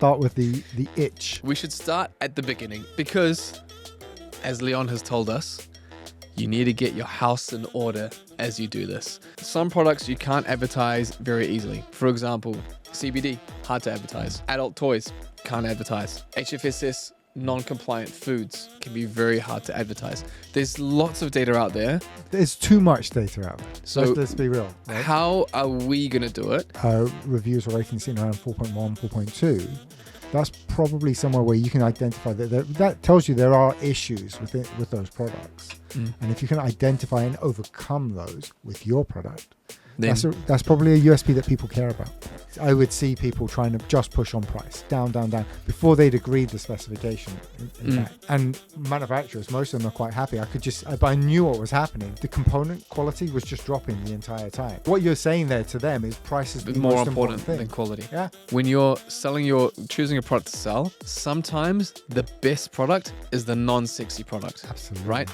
start with the itch? We should start at the beginning because, as Leon has told us, you need to get your house in order as you do this. Some products you can't advertise very easily. For example, CBD, hard to advertise. Adult toys, can't advertise. HFSS, non-compliant foods can be very hard to advertise. There's lots of data out there. There's too much data out there. So let's be real. Right? How are we going to do it? Reviews or ratings sitting around 4.1, 4.2. That's probably somewhere where you can identify that tells you there are issues with those products. And if you can identify and overcome those with your product, that's probably a USP that people care about. I would see people trying to just push on price, down, before they'd agreed the specification. And manufacturers, most of them are quite happy. I knew what was happening. The component quality was just dropping the entire time. What you're saying there to them is price is the more most important thing. than quality. Yeah. When you're choosing a product to sell, sometimes the best product is the non-sexy product. Absolutely. Right?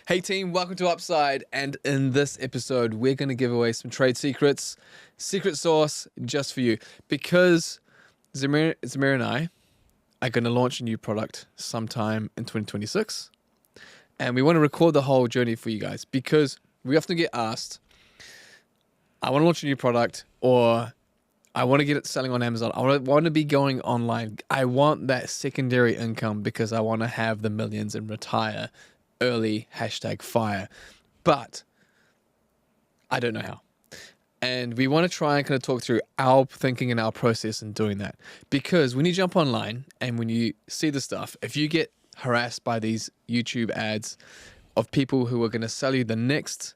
Hey team, welcome to Upside, and in this episode we're going to give away some trade secrets, secret sauce just for you, because Zamir and I are going to launch a new product sometime in 2026, and we want to record the whole journey for you guys, because we often get asked, I want to launch a new product, or I want to get it selling on Amazon, I want to be going online, I want that secondary income because I want to have the millions and retire early, #fire, but I don't know how. And we want to try and kind of talk through our thinking and our process in doing that. Because when you jump online and when you see the stuff, if you get harassed by these YouTube ads of people who are going to sell you the next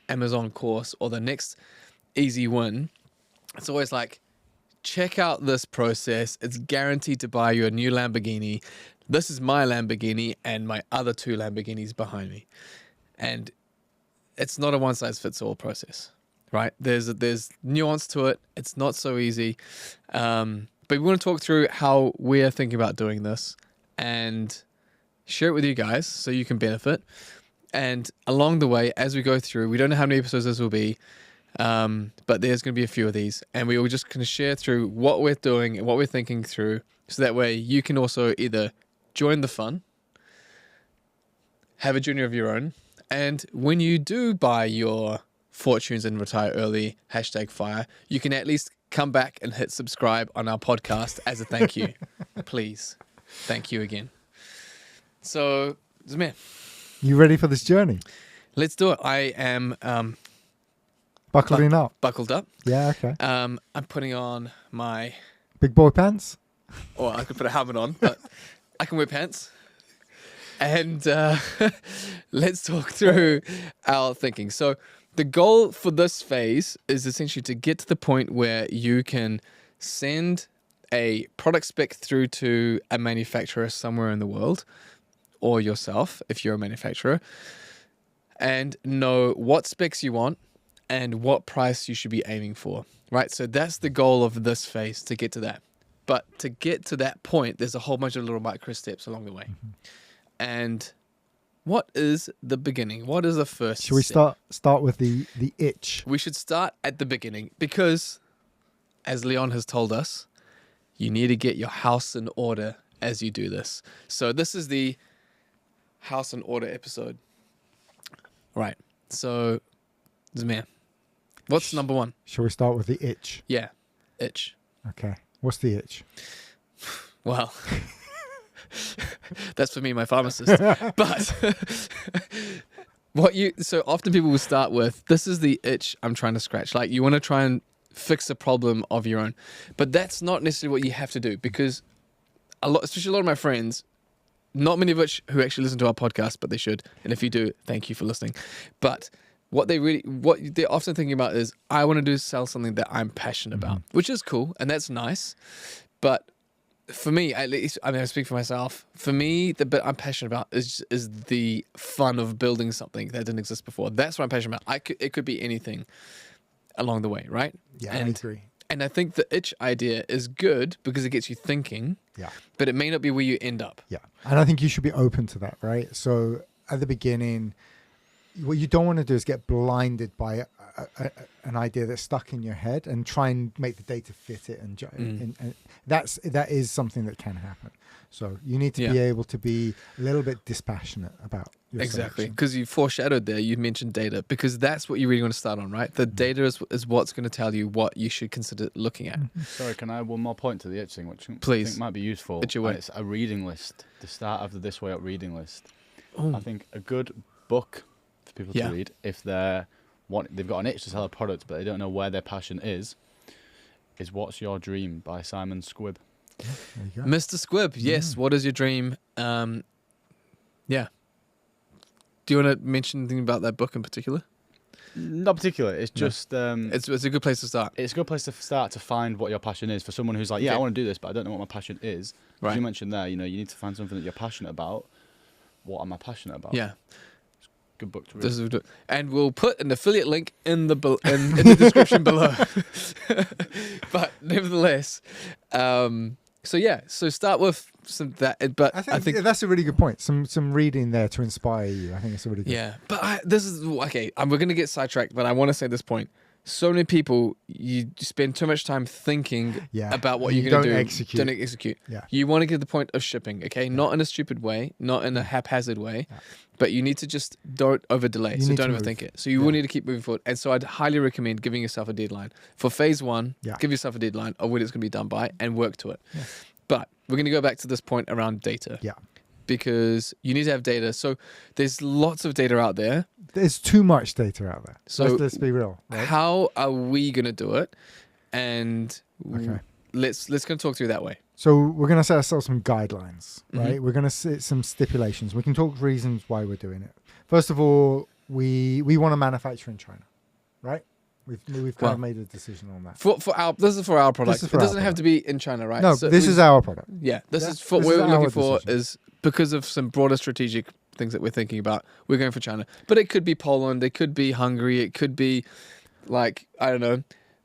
Amazon course or the next easy win, it's always like, check out this process. It's guaranteed to buy you a new Lamborghini. This is my Lamborghini and my other two Lamborghinis behind me. And it's not a one-size-fits-all process, right? There's nuance to it. It's not so easy. But we want to talk through how we're thinking about doing this and share it with you guys so you can benefit. And along the way, as we go through, we don't know how many episodes this will be, but there's going to be a few of these. And we will just kind of share through what we're doing and what we're thinking through, so that way you can also either join the fun, have a journey of your own, and when you do buy your fortunes and retire early, #fire, you can at least come back and hit subscribe on our podcast as a thank you. Please. Thank you again. So, Zamir, You ready for this journey? let's do it. I am Buckling up. buckled up. Yeah, okay. I'm putting on my, Big boy pants? or I could put a helmet on, but I can wear pants. And let's talk through our thinking. So the goal for this phase is essentially to get to the point where you can send a product spec through to a manufacturer somewhere in the world, or yourself if you're a manufacturer, and know what specs you want and what price you should be aiming for, right? So that's the goal of this phase, to get to that. But to get to that point, there's a whole bunch of little micro steps along the way. And what is the beginning? What is the first Should we step? start with the itch? We should start at the beginning because, as Leon has told us, you need to get your house in order as you do this. So this is the house in order episode. Right. So, Zamir, what's number one? Shall we start with the itch? Yeah. Itch. Okay. What's the itch? Well, that's for me, my pharmacist. But so often people will start with, this is the itch I'm trying to scratch. Like, you want to try and fix a problem of your own. But that's not necessarily what you have to do, because especially a lot of my friends, not many of which who actually listen to our podcast, but they should. And if you do, thank you for listening. But what they're often thinking about is, I want to sell something that I'm passionate about, which is cool and that's nice. But for me, at least, I speak for myself. For me, the bit I'm passionate about is the fun of building something that didn't exist before. That's what I'm passionate about. It could be anything along the way, right? Yeah, I agree. And I think the itch idea is good because it gets you thinking. Yeah. But it may not be where you end up. Yeah. And I think you should be open to that, right? So at the beginning, what you don't want to do is get blinded by an idea that's stuck in your head and try and make the data fit it, and that is something that can happen. So you need to be able to be a little bit dispassionate about your exactly, because you foreshadowed there. You mentioned data, because that's what you really want to start on, right? The data is what's going to tell you what you should consider looking at. Sorry, can I add one more point to the itch thing, which Please. I think might be useful? Itch away. It's a reading list. The start of the This Way Up reading list. Ooh. I think a good book for people to read if they've got an itch to sell a product but they don't know where their passion is What's Your Dream by Simon Squibb. There you go. Mr. Squibb, yes. What is your dream? Yeah. Do you want to mention anything about that book in particular? Not particularly. It's just It's a good place to start. it's a good place to start to find what your passion is for someone who's like, I want to do this, but I don't know what my passion is. As you mentioned there, you need to find something that you're passionate about. What am I passionate about? Yeah. Good book to read. And we'll put an affiliate link in the in the description below. But nevertheless, so start with some that. But I think that's a really good point. Some reading there to inspire you. I think it's a really good. Yeah, but this is okay. We're gonna get sidetracked, but I want to say this point. So many people, you spend too much time thinking about what you're going to do. Don't execute. Yeah. You want to get to the point of shipping, okay? Yeah. Not in a stupid way, not in a haphazard way, but you need to just don't over delay. So don't overthink it. So you will need to keep moving forward. And so I'd highly recommend giving yourself a deadline. For phase 1, give yourself a deadline of when it's going to be done by and work to it. Yeah. But we're going to go back to this point around data. Yeah. Because you need to have data. So there's lots of data out there. There's too much data out there. So let's be real. Right? How are we going to do it? And let's kind of talk through that way. So we're going to set ourselves some guidelines, right? We're going to set some stipulations. We can talk reasons why we're doing it. First of all, we want to manufacture in China, right? We've kind of made a decision on that. This is for our product. It doesn't have to be in China, right? No, so this is our product. Yeah, this is what we're looking for is because of some broader strategic things that we're thinking about. We're going for China. But it could be Poland, it could be Hungary, it could be like, I don't know,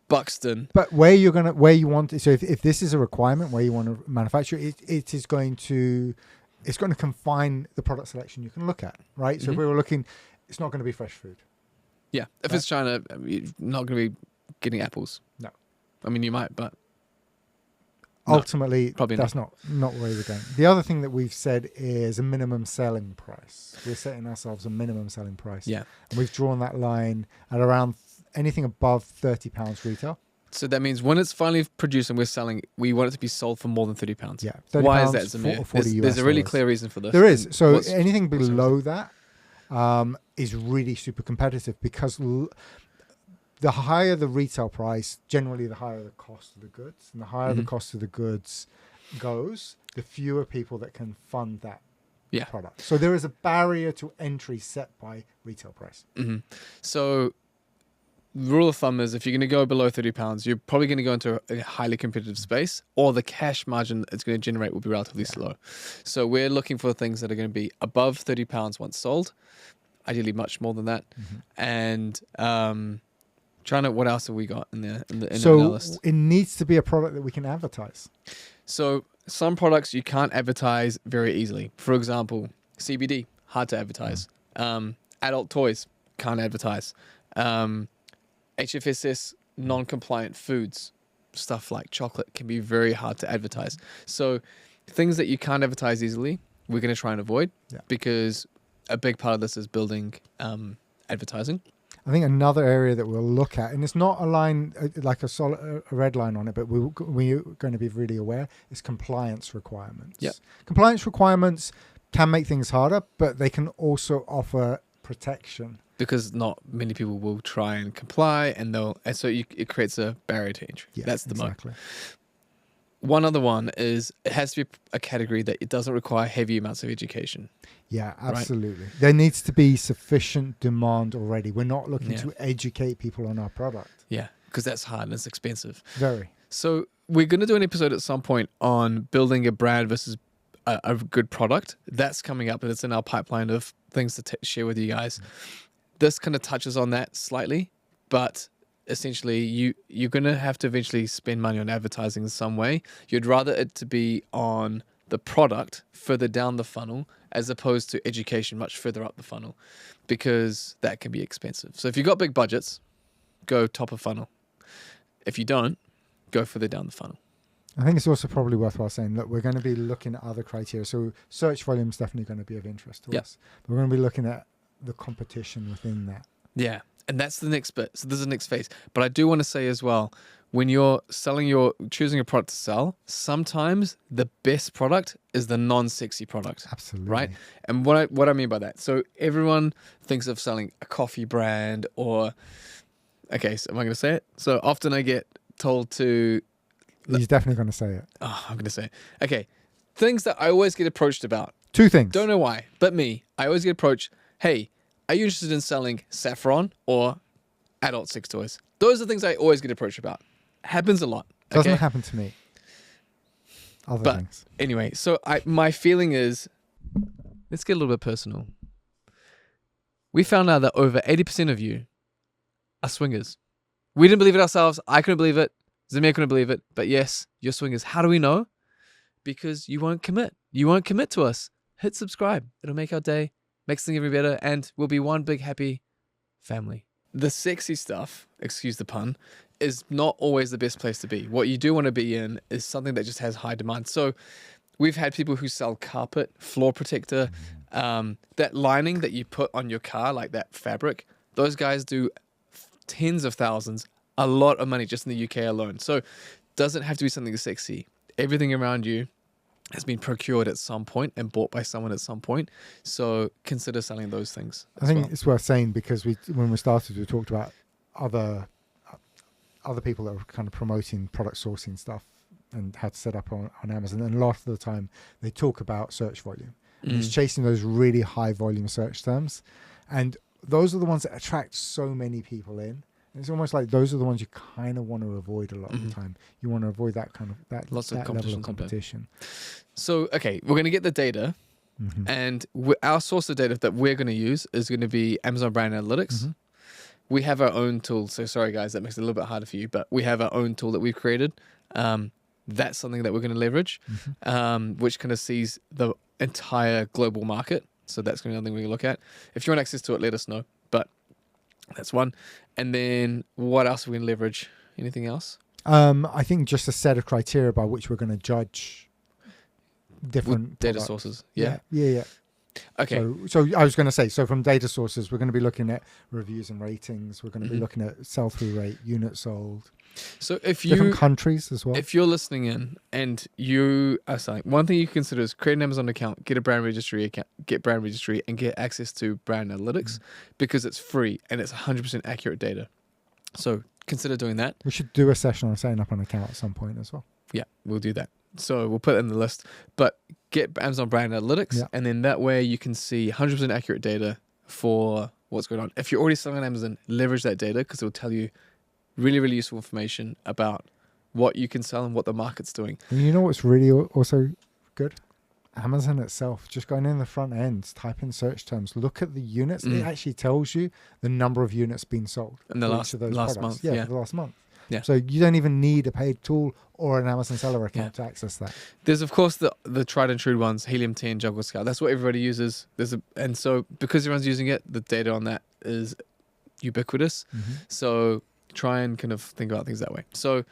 Buxton. But where you want to, so if this is a requirement where you want to manufacture, it's going to confine the product selection you can look at, right? So if we were looking, it's not going to be fresh food. Yeah, if it's China, you're not going to be getting apples. No. I mean, you might, but ultimately, probably that's not where we're going. The other thing that we've said is a minimum selling price. We're setting ourselves a minimum selling price. Yeah. And we've drawn that line at around anything above £30 retail. So that means when it's finally produced and we're selling, we want it to be sold for more than £30. Yeah. Why is that, Zamir? There's a really clear reason for this. There is. So anything below that is really super competitive because the higher the retail price, generally the higher the cost of the goods. And the higher the cost of the goods goes, the fewer people that can fund that product. So there is a barrier to entry set by retail price. So the rule of thumb is if you're going to go below £30, you're probably going to go into a highly competitive space, or the cash margin it's going to generate will be relatively slow. So we're looking for things that are going to be above £30 once sold, ideally much more than that. And China, what else have we got in there? In so our list? It needs to be a product that we can advertise. So some products you can't advertise very easily. For example, CBD, hard to advertise. Adult toys, can't advertise. HFSS, non-compliant foods, stuff like chocolate can be very hard to advertise. So things that you can't advertise easily, we're going to try and avoid because a big part of this is building advertising. I think another area that we'll look at, and it's not a line like a red line on it, but we're going to be really aware, is compliance requirements. Yep. Compliance requirements can make things harder, but they can also offer protection. Because not many people will try and comply, and so it creates a barrier to entry. Yeah, that's the exactly. One other one is it has to be a category that it doesn't require heavy amounts of education. Yeah, absolutely. Right? There needs to be sufficient demand already. We're not looking to educate people on our product. Yeah, because that's hard and it's expensive. Very. So we're going to do an episode at some point on building a brand versus a good product. That's coming up, and it's in our pipeline of things to share with you guys. This kind of touches on that slightly, but essentially you're going to have to eventually spend money on advertising in some way. You'd rather it to be on the product further down the funnel as opposed to education much further up the funnel, because that can be expensive. So if you've got big budgets, go top of funnel. If you don't, go further down the funnel. I think it's also probably worthwhile saying, look, we're going to be looking at other criteria. So search volume is definitely going to be of interest to us. But we're going to be looking at the competition within that. Yeah, and that's the next bit. So this is the next phase. But I do want to say as well, when you're choosing a product to sell, sometimes the best product is the non-sexy product. Absolutely. Right? And what I mean by that, so everyone thinks of selling a coffee brand or, okay, so am I going to say it? So often I get told to... He's definitely going to say it. Oh, I'm going to say it. Okay, things that I always get approached about. 2 things. Don't know why, but me, I always get approached, hey, are you interested in selling saffron or adult sex toys? Those are things I always get approached about. Happens a lot. Doesn't happen to me. Other things. Anyway, so my feeling is, let's get a little bit personal. We found out that over 80% of you are swingers. We didn't believe it ourselves. I couldn't believe it. Zamir couldn't believe it. But yes, you're swingers. How do we know? Because you won't commit. You won't commit to us. Hit subscribe. It'll make our day, makes things even better, and we'll be one big happy family. The sexy stuff, excuse the pun, is not always the best place to be. What you do want to be in is something that just has high demand. So we've had people who sell carpet, floor protector, that lining that you put on your car, like that fabric. Those guys do tens of thousands, a lot of money just in the UK alone. So doesn't have to be something sexy. Everything around you has been procured at some point and bought by someone at some point. So consider selling those things. I think it's worth saying, because when we started, we talked about other people that were kind of promoting product sourcing stuff and how to set up on Amazon. And a lot of the time they talk about search volume. And it's chasing those really high volume search terms. And those are the ones that attract so many people in. It's almost like those are the ones you kind of want to avoid a lot of the time. You want to avoid that kind of Lots of level of competition. So, okay, we're going to get the data, and our source of data that we're going to use is going to be Amazon Brand Analytics. We have our own tool. So sorry, guys, that makes it a little bit harder for you, but we have our own tool that we've created. That's something that we're going to leverage, which kind of sees the entire global market. So that's going to be another thing we can look at. If you want access to it, let us know. But that's one. And then what else are we going to leverage? Anything else? I think just a set of criteria by which we're going to judge different data products. sources. Yeah. Okay. So I was going to say, so from data sources, we're going to be looking at reviews and ratings. We're going to be looking at sell-through rate, units sold. So if different countries as well. If you're listening in and you are selling, one thing you can consider is create an Amazon account, get a brand registry account, and get access to brand analytics, because it's free and it's 100% accurate data. So consider doing that. We should do a session on setting up an account at some point as well. Yeah, we'll do that. So we'll put it in the list. But get Amazon Brand Analytics, and then that way you can see 100% accurate data for what's going on. If you're already selling on Amazon, leverage that data, because it will tell you really, really useful information about what you can sell and what the market's doing. And you know what's really also good? Amazon itself, just going in the front end, type in search terms, look at the units. It actually tells you the number of units being sold in the last month. Yeah, the last month. Yeah. So you don't even need a paid tool or an Amazon seller account to access that. There's of course the tried and true ones, Helium 10, Jungle Scout. That's what everybody uses. And so because everyone's using it, the data on that is ubiquitous. So try and kind of think about things that way. So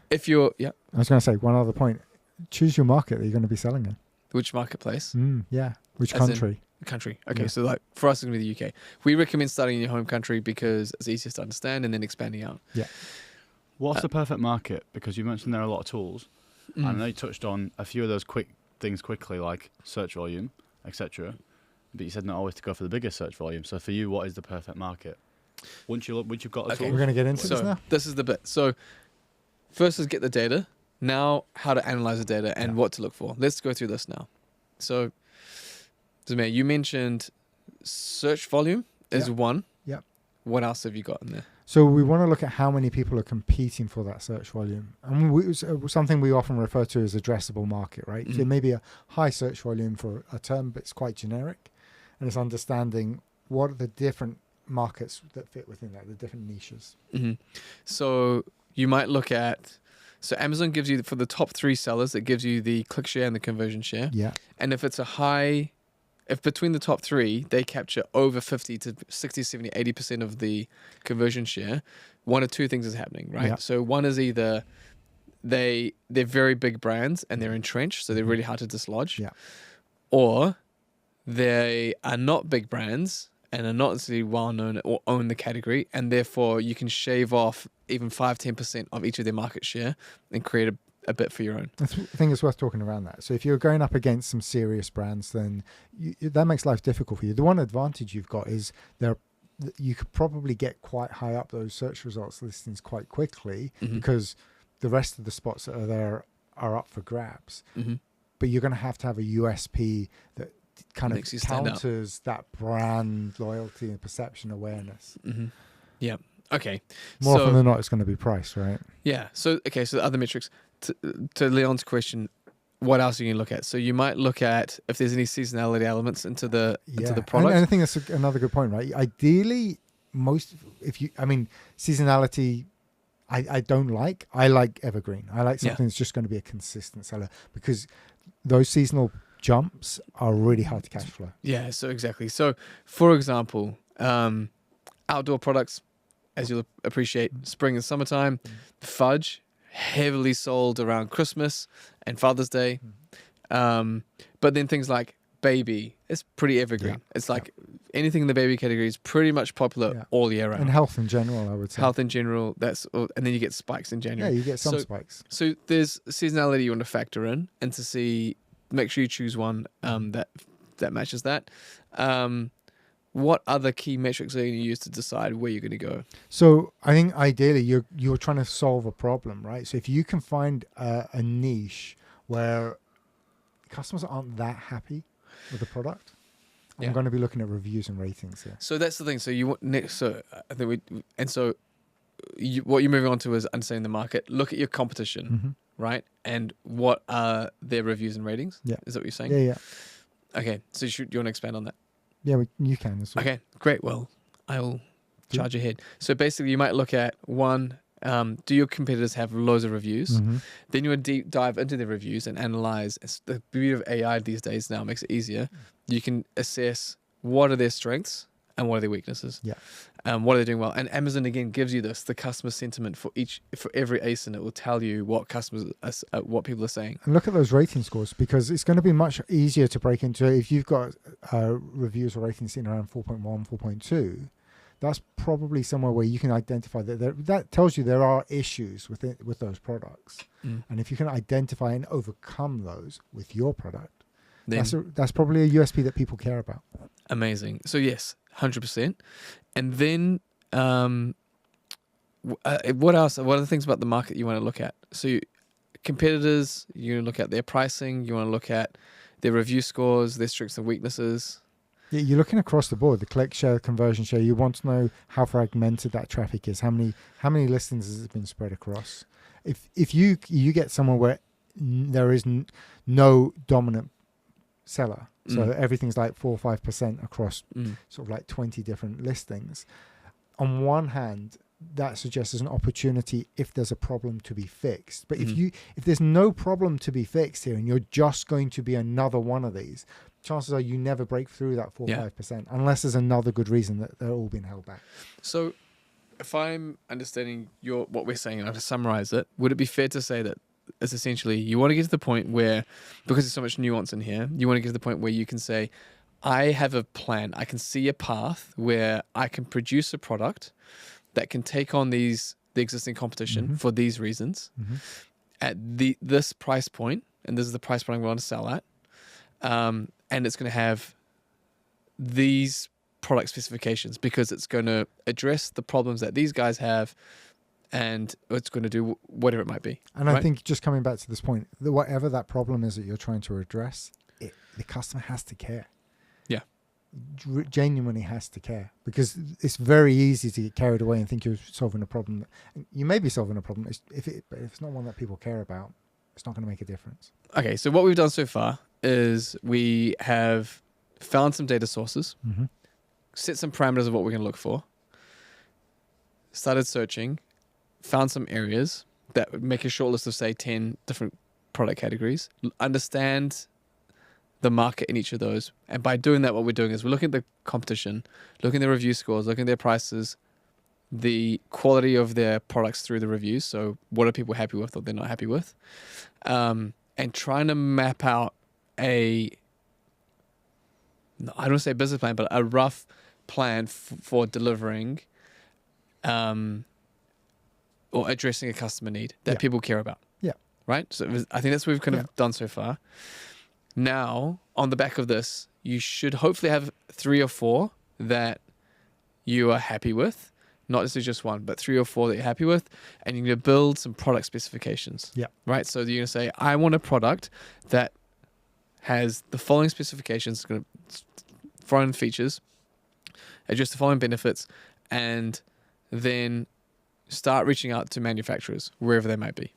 if you're, I was going to say one other point. Choose your market that you're going to be selling in. Which marketplace? Which country? Country. Okay, so like for us, it's going to be the UK. We recommend starting in your home country because it's easiest to understand and then expanding out. Yeah. What's the perfect market? Because you mentioned there are a lot of tools. And I know you touched on a few of those quickly, like search volume, etc. But you said not always to go for the biggest search volume. So for you, what is the perfect market? Once you've got the tools. We're going to get into this now. This is the bit. So first is get the data. Now, how to analyze the data and what to look for. Let's go through this now. So, Zamir, you mentioned search volume is one. Yep. What else have you got in there? So we want to look at how many people are competing for that search volume. And something we often refer to as addressable market, right? So it may be a high search volume for a term, but it's quite generic. And it's understanding what are the different markets that fit within that, the different niches. So you might look at So Amazon gives you, for the top 3 sellers, it gives you the click share and the conversion share. Yeah. And if it's if between the top 3, they capture over 50 to 60, 70, 80% of the conversion share, one of 2 things is happening, right? Yeah. So one is either they're very big brands and they're entrenched, so they're really hard to dislodge. Yeah. Or they are not big brands and are not necessarily well known or own the category, and therefore you can shave off even 5-10% of each of their market share and create a bit for your own. I think it's worth talking around that. So if you're going up against some serious brands, then that makes life difficult for you. The one advantage you've got is you could probably get quite high up those search results listings quite quickly because the rest of the spots that are there are up for grabs. But you're going to have a USP that kind Makes you of stand out. counters that brand loyalty and perception awareness. Yeah. Okay. More So- often than not, it's going to be price, right? Yeah. So the other metrics, to Leon's question, what else are you going to look at? So you might look at if there's any seasonality elements into the product. And I think that's another good point, right? Ideally, seasonality, I don't like. I like evergreen. I like something that's just going to be a consistent seller because those seasonal jumps are really hard to cash flow. Yeah, so exactly. So, for example, outdoor products, as you'll appreciate, spring and summertime, fudge, heavily sold around Christmas and Father's Day. But then things like baby, it's pretty evergreen. Yeah. It's like anything in the baby category is pretty much popular all year round. And health in general, I would say. Health in general, and then you get spikes in January. Yeah, you get some spikes. So there's seasonality you want to factor in and to see, make sure you choose one that matches that. What other key metrics are you going to use to decide where you're going to go? So I think ideally you're trying to solve a problem, right? So if you can find a niche where customers aren't that happy with the product, I'm going to be looking at reviews and ratings here. So that's the thing. So you want next. So I think what you're moving on to is understanding the market. Look at your competition, right? And what are their reviews and ratings? Yeah. Is that what you're saying? Yeah. Okay. So you want to expand on that? Yeah, you can as well. Okay, great. Well, I'll charge ahead. So basically, you might look at one, do your competitors have loads of reviews? Then you would deep dive into their reviews and analyze. The beauty of AI these days now makes it easier. You can assess what are their strengths and what are their weaknesses. Yeah. What are they doing well? And Amazon again gives you the customer sentiment for every ASIN. It will tell you what what people are saying. And look at those rating scores because it's going to be much easier to break into. If you've got reviews or ratings sitting around 4.1, 4.2, that's probably somewhere where you can identify that tells you there are issues with those products. And if you can identify and overcome those with your product, then that's probably a USP that people care about. Amazing. So yes, 100%. And then what else? What are the things about the market you want to look at? So competitors, you want to look at their pricing, you want to look at their review scores, their strengths and weaknesses. Yeah, you're looking across the board, the click share, conversion share. You want to know how fragmented that traffic is. How many listings has it been spread across? If you get somewhere where there is no dominant seller, so everything's like 4 or 5% across sort of like 20 different listings. On one hand, that suggests there's an opportunity if there's a problem to be fixed. But if there's no problem to be fixed here and you're just going to be another one of these, chances are you never break through that 4 or 5% unless there's another good reason that they're all being held back. So if I'm understanding what we're saying and I have to summarize it, would it be fair to say that it's essentially you want to get to the point where, because there's so much nuance in here, you want to get to the point where you can say, I have a plan, I can see a path where I can produce a product that can take on the existing competition for these reasons at this price point, and this is the price point I'm going to sell at, and it's going to have these product specifications because it's going to address the problems that these guys have, and it's going to do whatever it might be. And I think just coming back to this point, whatever that problem is that you're trying to address, the customer has to care. Yeah. Genuinely has to care, because it's very easy to get carried away and think you're solving a problem. You may be solving a problem. If it's not one that people care about, it's not going to make a difference. Okay, so what we've done so far is we have found some data sources, set some parameters of what we're going to look for, started searching, found some areas, that make a short list of say 10 different product categories, understand the market in each of those, and by doing that, what we're doing is we're looking at the competition, looking at their review scores, looking at their prices, the quality of their products through the reviews. So what are people happy with or they're not happy with, and trying to map out I don't want to say business plan, but a rough plan for delivering or addressing a customer need that people care about. Yeah. Right? So I think that's what we've kind of done so far. Now, on the back of this, you should hopefully have 3 or 4 that you are happy with. Not necessarily just one, but 3 or 4 that you're happy with. And you're going to build some product specifications. Yeah. Right? So you're going to say, I want a product that has the following specifications, going to foreign features, address the following benefits, and then start reaching out to manufacturers, wherever they might be.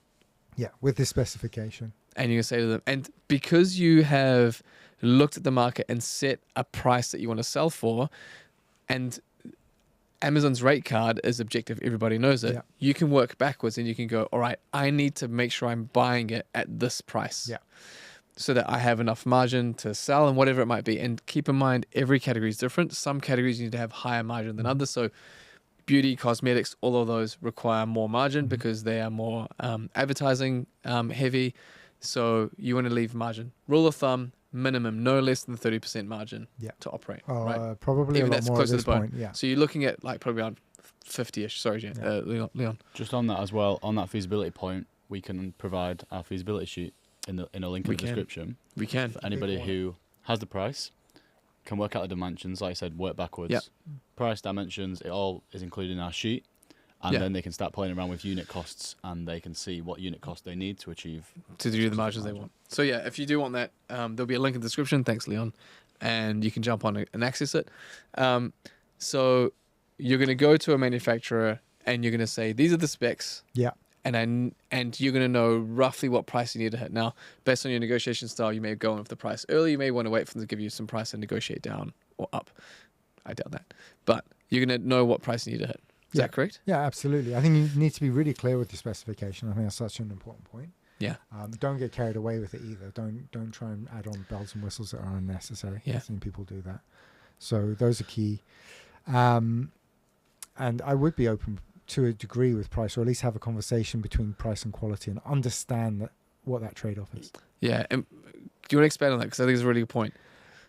Yeah, with this specification. And you're going to say to them, and because you have looked at the market and set a price that you want to sell for, and Amazon's rate card is objective, everybody knows it, you can work backwards and you can go, all right, I need to make sure I'm buying it at this price. Yeah. So that I have enough margin to sell and whatever it might be. And keep in mind, every category is different. Some categories you need to have higher margin than others. So beauty, cosmetics, all of those require more margin because they are more advertising heavy. So you want to leave margin. Rule of thumb, minimum, no less than 30% margin to operate. Right? Probably even a lot that's more close at to this the bone. point. Yeah. So you're looking at like probably around 50-ish. Sorry, Leon. Just on that as well, on that feasibility point, we can provide our feasibility sheet in a link in the description. We can. For anybody who has the price, can work out the dimensions, like I said, work backwards. Yep. Price, dimensions, it all is included in our sheet. And then they can start playing around with unit costs and they can see what unit cost they need to achieve. To do the margins they want. So yeah, if you do want that, there'll be a link in the description. Thanks, Leon. And you can jump on and access it. So you're going to go to a manufacturer and you're going to say, these are the specs. Yeah. And you're going to know roughly what price you need to hit. Now, based on your negotiation style, you may go in with the price early. You may want to wait for them to give you some price and negotiate down or up. I doubt that. But you're going to know what price you need to hit. Is that correct? Yeah, absolutely. I think you need to be really clear with your specification. I think that's such an important point. Yeah. Don't get carried away with it either. Don't try and add on bells and whistles that are unnecessary. Yeah. I've seen people do that. So those are key. And I would be open to a degree with price, or at least have a conversation between price and quality and understand what that trade-off is. Yeah. And do you want to expand on that? Because I think it's a really good point.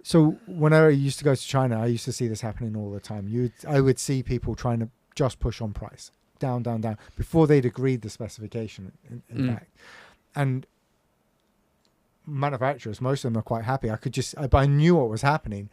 So whenever I used to go to China, I used to see this happening all the time. I would see people trying to just push on price, down, before they'd agreed the specification, in fact. And manufacturers, most of them are quite happy. I knew what was happening.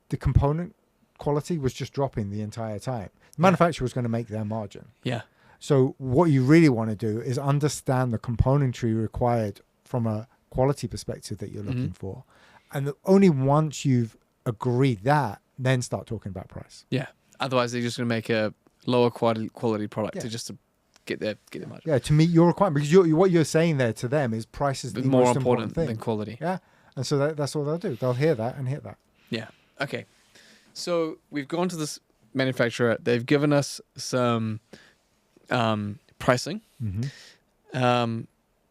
The component quality was just dropping the entire time. The manufacturer was going to make their margin. Yeah. So what you really want to do is understand the componentry required from a quality perspective that you're looking for. And only once you've agreed that, then start talking about price. Yeah. Otherwise, they're just going to make a lower quality product to just to get their margin. Yeah, to meet your requirement, because what you're saying there to them is price is the more most important thing than quality. Yeah, and so that's all they'll do. They'll hear that and hit that. Yeah. Okay. So we've gone to this manufacturer. They've given us some pricing.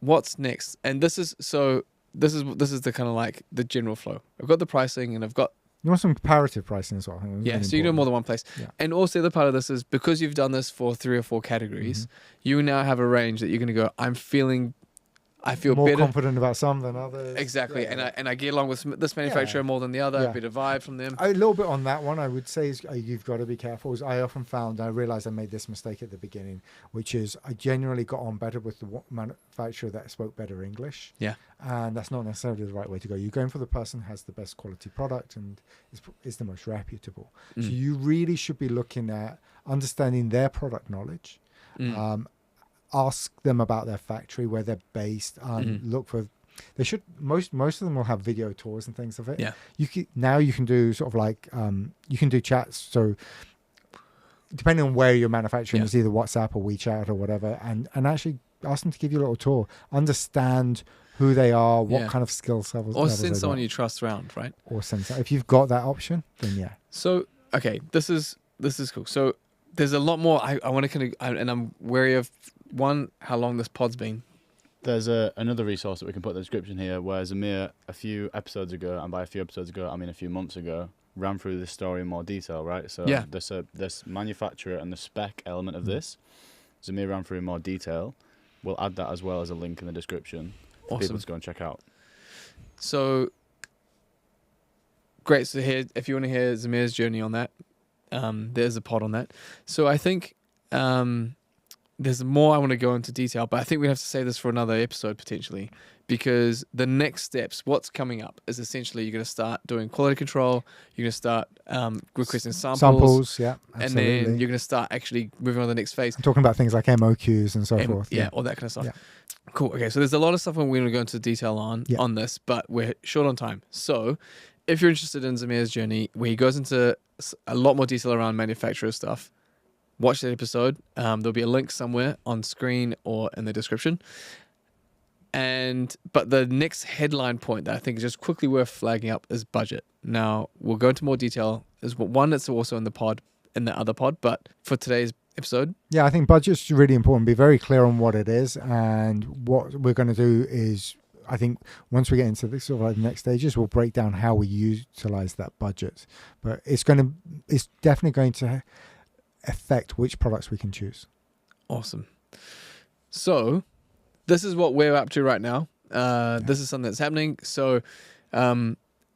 What's next? And this is the kind of like the general flow. I've got the pricing and I've got. You want some comparative pricing as well. Yeah, so you do more than one place. Yeah. And also the other part of this is because you've done this for 3 or 4 categories, you now have a range that you're going to go, I feel more better. confident about some than others. Exactly. Yeah. And I get along with this manufacturer more than the other, a better vibe from them. A little bit on that one, I would say, is you've got to be careful. As I often found, I realized I made this mistake at the beginning, which is I genuinely got on better with the manufacturer that spoke better English. Yeah. And that's not necessarily the right way to go. You're going for the person who has the best quality product and is the most reputable. So you really should be looking at understanding their product knowledge. Ask them about their factory, where they're based. Look for. They should most of them will have video tours and things of it. Yeah. You can do sort of like you can do chats. So depending on where you're manufacturing, it's either WhatsApp or WeChat or whatever, and actually ask them to give you a little tour. Understand who they are, what kind of skill levels. Or send someone you trust around, right? Or send if you've got that option, then yeah. So okay, this is cool. So there's a lot more. I want to and I'm wary of how long this pod's been. There's another resource that we can put in the description here where Zamir, a few episodes ago, and by a few episodes ago, I mean a few months ago, ran through this story in more detail, right? So Yeah. this manufacturer and the spec element of this, Zamir ran through in more detail. We'll add that as well as a link in the description for people to go and check out. So, great. So here, if you want to hear Zamir's journey on that, there's a pod on that. So I think there's more I want to go into detail, but I think we have to save this for another episode potentially, because the next steps, what's coming up, is essentially you're going to start doing quality control. You're going to start requesting samples. Yeah, and absolutely. then you're going to start actually moving on to the next phase. I'm talking about things like MOQs and so forth. Yeah, all that kind of stuff. Yeah. Cool. Okay, so there's a lot of stuff we're going to go into detail on this, but we're short on time. So if you're interested in Zamir's journey, where he goes into a lot more detail around manufacturer stuff, watch that episode. There'll be a link somewhere on screen or in the description. But the next headline point that I think is just quickly worth flagging up is budget. Now, we'll go into more detail. There's one that's also in the other pod, but for today's episode. Yeah, I think budget's really important. Be very clear on what it is, and what we're going to do is, I think once we get into the sort of like the next stages, we'll break down how we utilize that budget. But it's definitely going to affect which products we can choose. Awesome. So this is what we're up to right now. This is something that's happening. So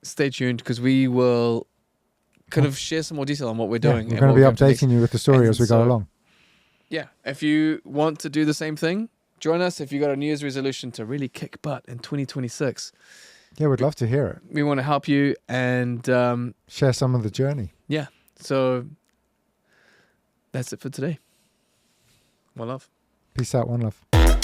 stay tuned, because we will kind of share some more detail on what we're doing. We're going to be updating you with the story as we go along. Yeah. If you want to do the same thing, join us. If you got a New Year's resolution to really kick butt in 2026. Yeah, we'd love to hear it. We want to help you and share some of the journey. Yeah. So that's it for today. One love. Peace out. One love.